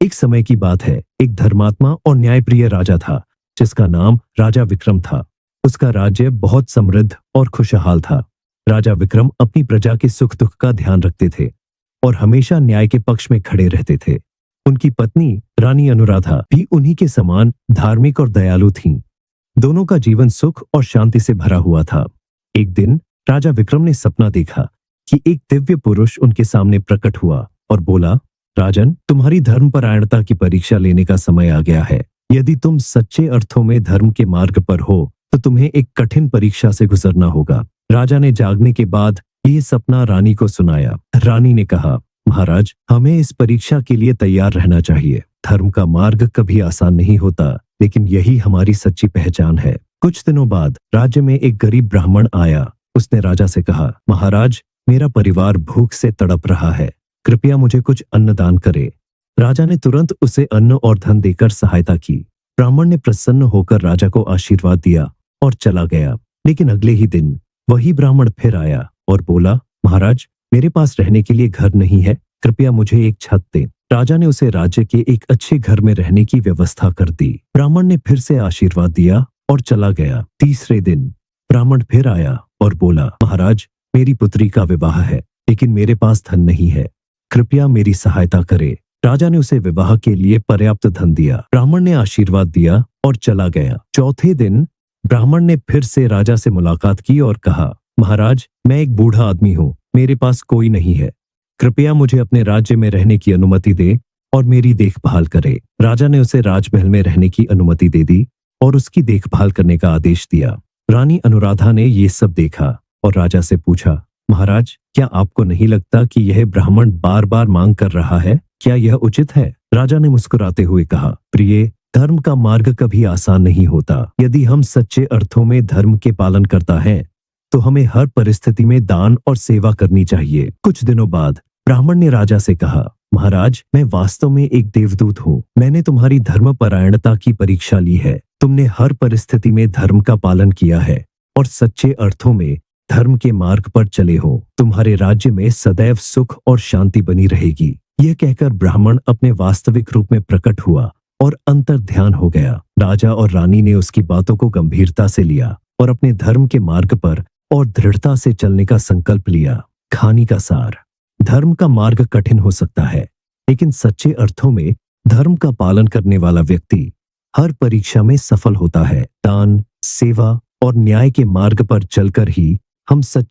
एक समय की बात है, एक धर्मात्मा और न्यायप्रिय राजा था जिसका नाम राजा विक्रम था। उसका राज्य बहुत समृद्ध और खुशहाल था। राजा विक्रम अपनी प्रजा के सुख दुख का ध्यान रखते थे और हमेशा न्याय के पक्ष में खड़े रहते थे। उनकी पत्नी रानी अनुराधा भी उन्हीं के समान धार्मिक और दयालु थीं। दोनों का जीवन सुख और शांति से भरा हुआ था। एक दिन राजा विक्रम ने सपना देखा कि एक दिव्य पुरुष उनके सामने प्रकट हुआ और बोला, राजन, तुम्हारी धर्मपरायणता की परीक्षा लेने का समय आ गया है। यदि तुम सच्चे अर्थों में धर्म के मार्ग पर हो तो तुम्हें एक कठिन परीक्षा से गुजरना होगा। राजा ने जागने के बाद ये सपना रानी को सुनाया। रानी ने कहा, महाराज, हमें इस परीक्षा के लिए तैयार रहना चाहिए। धर्म का मार्ग कभी आसान नहीं होता, लेकिन यही हमारी सच्ची पहचान है। कुछ दिनों बाद राज्य में एक गरीब ब्राह्मण आया। उसने राजा से कहा, महाराज, मेरा परिवार भूख से तड़प रहा है, कृपया मुझे कुछ अन्न दान करे। राजा ने तुरंत उसे अन्न और धन देकर सहायता की। ब्राह्मण ने प्रसन्न होकर राजा को आशीर्वाद दिया और चला गया। लेकिन अगले ही दिन वही ब्राह्मण फिर आया और बोला, महाराज, मेरे पास रहने के लिए घर नहीं है, कृपया मुझे एक छत दें। राजा ने उसे राज्य के एक अच्छे घर में रहने की व्यवस्था कर दी। ब्राह्मण ने फिर से आशीर्वाद दिया और चला गया। तीसरे दिन ब्राह्मण फिर आया और बोला, महाराज, मेरी पुत्री का विवाह है, लेकिन मेरे पास धन नहीं है, कृपया मेरी सहायता करे। राजा ने उसे विवाह के लिए पर्याप्त धन दिया। ब्राह्मण ने आशीर्वाद दिया और चला गया। चौथे दिन ब्राह्मण ने फिर से राजा से मुलाकात की और कहा, महाराज, मैं एक बूढ़ा आदमी हूँ, मेरे पास कोई नहीं है, कृपया मुझे अपने राज्य में रहने की अनुमति दे और मेरी देखभाल करे। राजा ने उसे राजमहल में रहने की अनुमति दे दी और उसकी देखभाल करने का आदेश दिया। रानी अनुराधा ने ये सब देखा और राजा से पूछा, महाराज, क्या आपको नहीं लगता कि यह ब्राह्मण बार बार मांग कर रहा है? क्या यह उचित है? राजा ने मुस्कुराते हुए कहा, प्रिय, धर्म का मार्ग कभी आसान नहीं होता। यदि हम सच्चे अर्थों में धर्म के पालन करता है तो हमें हर परिस्थिति में दान और सेवा करनी चाहिए। कुछ दिनों बाद ब्राह्मण ने राजा से कहा, महाराज, मैं वास्तव में एक देवदूत हूँ। मैंने तुम्हारी धर्मपरायणता की परीक्षा ली है। तुमने हर परिस्थिति में धर्म का पालन किया है और सच्चे अर्थों में धर्म के मार्ग पर चले हो। तुम्हारे राज्य में सदैव सुख और शांति बनी रहेगी। यह कहकर ब्राह्मण अपने वास्तविक रूप में प्रकट हुआ और अंतर ध्यान हो गया। राजा और रानी ने उसकी बातों को गंभीरता से लिया और अपने धर्म के मार्ग पर और दृढ़ता से चलने का संकल्प लिया। कहानी का सार, धर्म का मार्ग कठिन हो सकता है, लेकिन सच्चे अर्थों में धर्म का पालन करने वाला व्यक्ति हर परीक्षा में सफल होता है। दान, सेवा और न्याय के मार्ग पर चलकर ही हम सच्चे